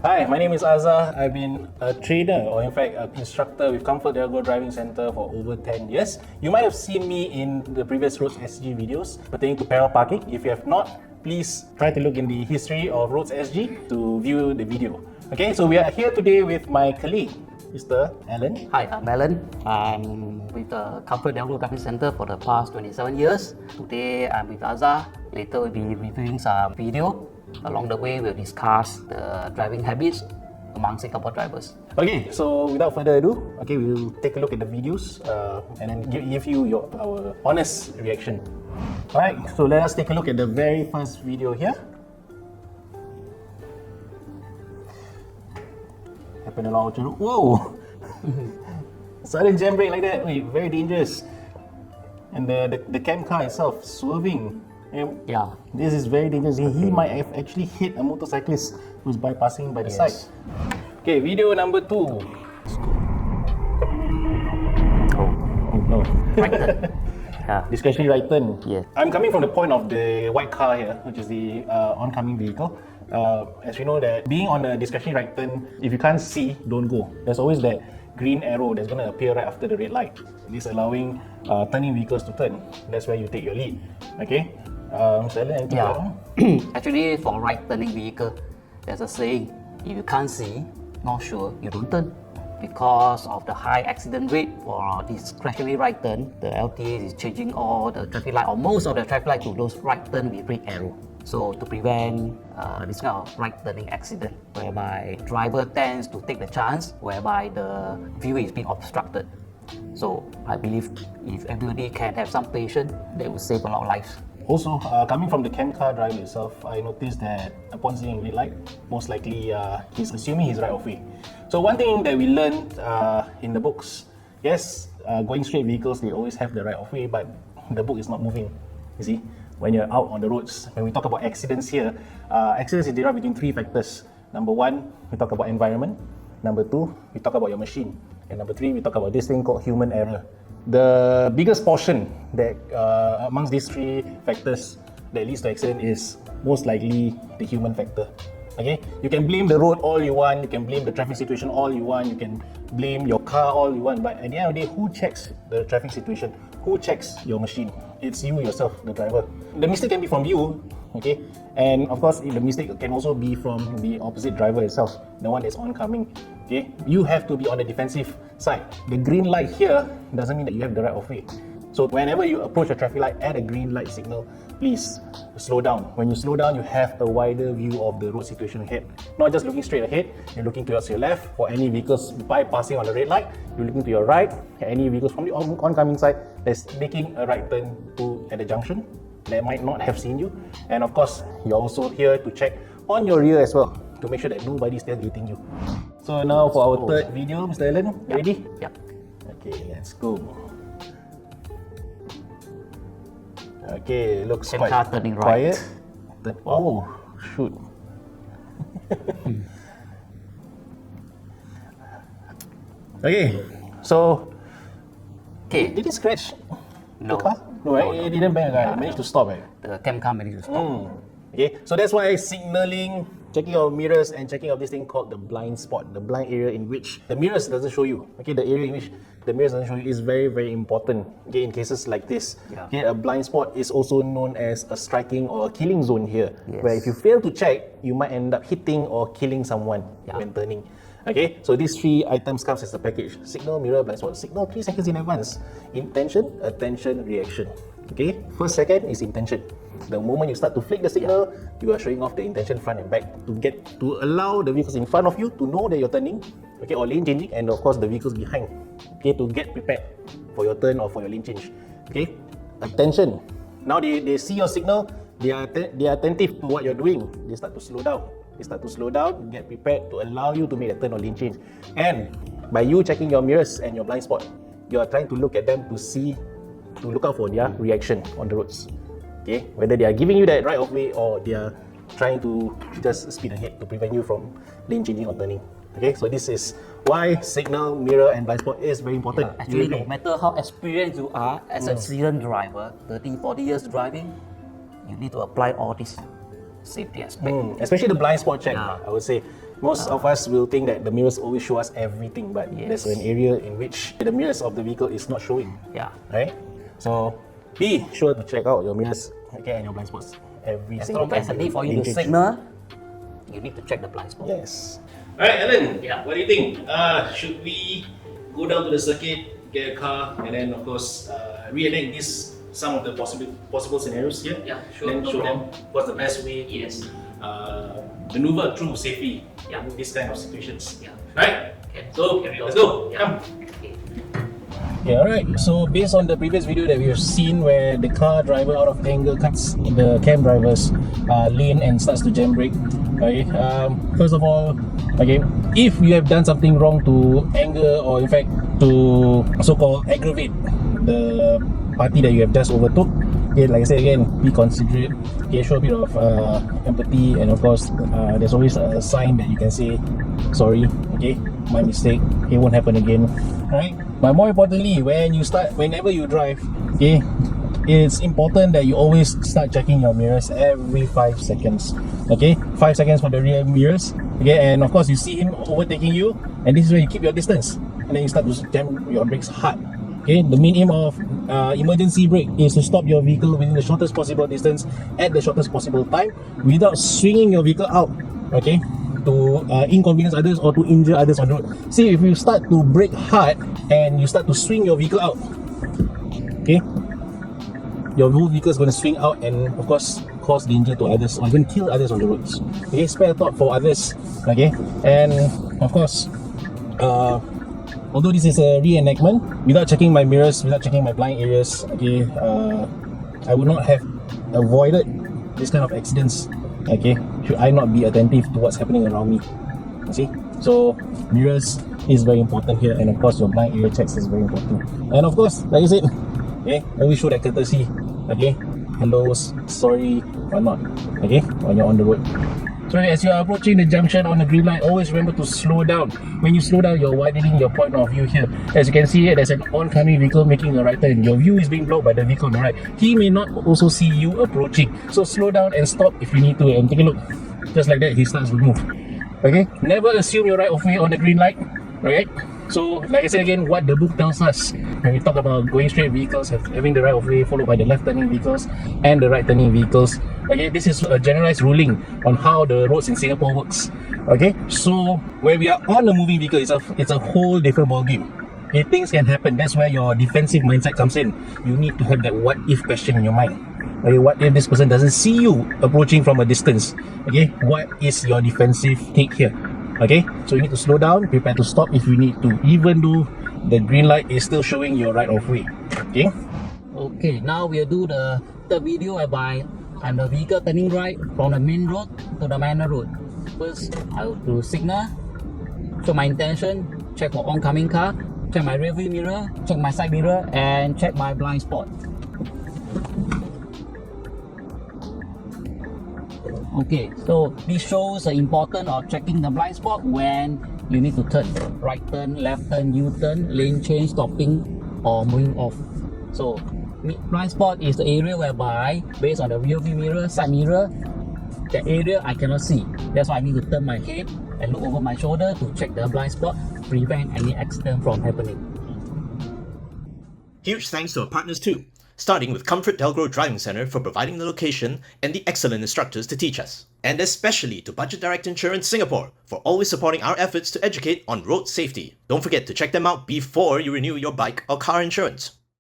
Hi, my name is Azhar. I've been a trainer, or in fact, an instructor with ComfortDelgro Driving Centre for over 10 years. You might have seen me in the previous ROADS.sg videos pertaining to parallel parking. If you have not, please try to look in the history of ROADS.sg to view the video. Okay, so we are here today with my colleague, Mr. Alan. Hi, I'm Alan. I'm with the ComfortDelgro Driving Centre for the past 27 years. Today I'm with Azhar. Later we'll be reviewing some video. Along the way, we'll discuss the driving habits among Singapore drivers. Okay, so without further ado, we'll take a look at the videos and then give you our honest reaction. Alright, so let us take a look at the very first video here. Happened along the road. Whoa! Sudden jam brake like that, wait, very dangerous. And the cam car itself swerving. Yeah. This is very dangerous. He might have actually hit a motorcyclist who's bypassing by the side. Okay, video number 2. Oh no. Right turn. Yeah. Discretionary right turn. Yes. I'm coming from the point of the white car here, which is the oncoming vehicle. As we know that being on a discretionary right turn, if you can't see, don't go. There's always that green arrow that's going to appear right after the red light. This allowing turning vehicles to turn. That's where you take your lead. Okay. Actually, for right turning vehicle, there's a saying: if you can't see, not sure, you don't turn. Because of the high accident rate for discretionary right turn, the LTA is changing all the traffic light or most of the traffic light to those right turn with red arrow. So to prevent this kind of right turning accident, whereby driver tends to take the chance, whereby the view is being obstructed. So I believe if everybody can have some patience, they will save a lot of lives. Also, coming from the cam car driver itself, I noticed that upon seeing red light, most likely he's assuming he's right of way. So one thing that we learned in the books, yes, going straight vehicles, they always have the right of way, but the book is not moving. You see, when you're out on the roads, when we talk about accidents here, accidents is derived between 3 factors. Number 1, we talk about environment. Number 2, we talk about your machine. And number 3, we talk about this thing called human error. The biggest portion that amongst these 3 factors that leads to accident is most likely the human factor. Okay, you can blame the road all you want, you can blame the traffic situation all you want, you can blame your car all you want, but at the end of the day, who checks the traffic situation? Who checks your machine? It's you yourself, the driver. The mistake can be from you, okay, and of course the mistake can also be from the opposite driver itself, the one that's oncoming. Okay, you have to be on the defensive side. The green light here doesn't mean that you have the right of way. So whenever you approach a traffic light at a green light signal, please slow down. When you slow down, you have a wider view of the road situation ahead. Not just looking straight ahead, you're looking towards your left for any vehicles bypassing on the red light. You're looking to your right, any vehicles from the oncoming side that's making a right turn at the junction that might not have seen you. And of course, you're also here to check on your rear as well to make sure that nobody's tailgating you. So now for our third video, Mr. Alan, you ready? Yep. Okay, let's go. Okay, looks Same quite car turning quiet. right. Oh, shoot. Okay, so did it scratch No. the car? No, right? It didn't bang, right? It managed to stop, right? The cam car managed to stop. Okay, so that's why signaling, checking of mirrors and checking of this thing called the blind spot, the blind area in which the mirrors doesn't show you. Okay, the area in which the mirrors doesn't show you is very, very important. Okay, in cases like this. Yeah. Okay, a blind spot is also known as a striking or a killing zone here, Yes. where if you fail to check, you might end up hitting or killing someone when turning. Okay, so these 3 items comes as a package: signal, mirror, blind spot. Signal 3 seconds in advance. Intention, attention, reaction. Okay, first second is intention. The moment you start to flick the signal, you are showing off the intention front and back to allow the vehicles in front of you to know that you're turning, okay, or lane changing, and of course the vehicles behind, okay, to get prepared for your turn or for your lane change. Okay, attention. Now they see your signal, they are attentive to what you're doing. They start to slow down. Get prepared to allow you to make a turn or lane change. And by you checking your mirrors and your blind spot, you are trying to look at them to look out for their reaction on the roads. Okay, whether they are giving you that right of way or they are trying to just speed ahead to prevent you from lane changing or turning. Okay, so this is why signal, mirror and blind spot is very important. Actually, no matter how experienced you are as a seasoned driver, 30, 40 years driving, you need to apply all these safety aspect. Especially the blind spot check, I would say. Most of us will think that the mirrors always show us everything, but there's an area in which the mirrors of the vehicle is not showing. Yeah. Right? So be sure to check out your mirrors, okay, and your blind spots every As single long as time. the need for you to engage. signal, you need to check the blind spot. Yes. Alright, Alan, Yeah. what do you think? Should we go down to the circuit, get a car, and then of course reenact some of the possible scenarios here? Yeah, sure, Then no show problem. them what's the best way to Yes. maneuver through safely Yeah. in this kind of situations. Yeah. Right? Okay. So Carry on. let's go. Yeah. Come. Okay. Yeah, alright. So based on the previous video that we have seen where the car driver out of angle cuts the cam driver's lane and starts to jam brake. Okay. First of all, okay, if you have done something wrong to anger or in fact to so-called aggravate the party that you have just overtook, okay, like I said again, be considerate. Okay, show a bit of empathy, and of course, there's always a sign that you can say sorry. Okay, my mistake. It won't happen again. Alright. But more importantly, whenever you drive, okay, it's important that you always start checking your mirrors every 5 seconds. Okay, 5 seconds for the rear mirrors. Okay, and of course you see him overtaking you, and this is where you keep your distance, and then you start to jam your brakes hard. Okay, the main aim of emergency brake is to stop your vehicle within the shortest possible distance at the shortest possible time without swinging your vehicle out. Okay, to inconvenience others or to injure others on the road. See, if you start to brake hard and you start to swing your vehicle out, okay, your whole vehicle is going to swing out and of course cause danger to others or even kill others on the roads. Okay, spare thought for others. Okay, and of course, although this is a reenactment, without checking my mirrors, without checking my blind areas, okay, I would not have avoided this kind of accidents. Okay, should I not be attentive to what's happening around me? You see, so mirrors is very important here, and of course your blind area checks is very important. And of course, like I said, okay, always show that courtesy. Okay, hellos, sorry, whatnot. Okay, when you're on the road. So as you are approaching the junction on the green light, always remember to slow down. When you slow down, you're widening your point of view here. As you can see here, there's an oncoming vehicle making a right turn. Your view is being blocked by the vehicle on the right. He may not also see you approaching. So slow down and stop if you need to, and take a look. Just like that, he starts to move. Okay? Never assume you're right of way on the green light. Alright? So, like I said again, what the book tells us when we talk about going straight vehicles, having the right of way followed by the left turning vehicles and the right turning vehicles. Okay, this is a generalized ruling on how the roads in Singapore works. Okay, so when we are on a moving vehicle, it's a whole different ballgame. Okay, things can happen. That's where your defensive mindset comes in. You need to have that what if question in your mind. Okay, what if this person doesn't see you approaching from a distance? Okay, what is your defensive take here? Okay, so you need to slow down, prepare to stop if you need to, even though the green light is still showing your right of way. Okay. Okay, now we'll do the video whereby I'm the vehicle turning right from the main road to the minor road. First, I will do signal, show my intention, check for oncoming car, check my rear view mirror, check my side mirror, and check my blind spot. Okay, so this shows the importance of checking the blind spot when you need to turn. Right turn, left turn, U-turn, lane change, stopping, or moving off. So, blind spot is the area whereby, based on the rear view mirror, side mirror, the area I cannot see. That's why I need to turn my head and look over my shoulder to check the blind spot, prevent any accident from happening. Huge thanks to our partners too, starting with ComfortDelgro Driving Centre for providing the location and the excellent instructors to teach us. And especially to Budget Direct Insurance Singapore for always supporting our efforts to educate on road safety. Don't forget to check them out before you renew your bike or car insurance.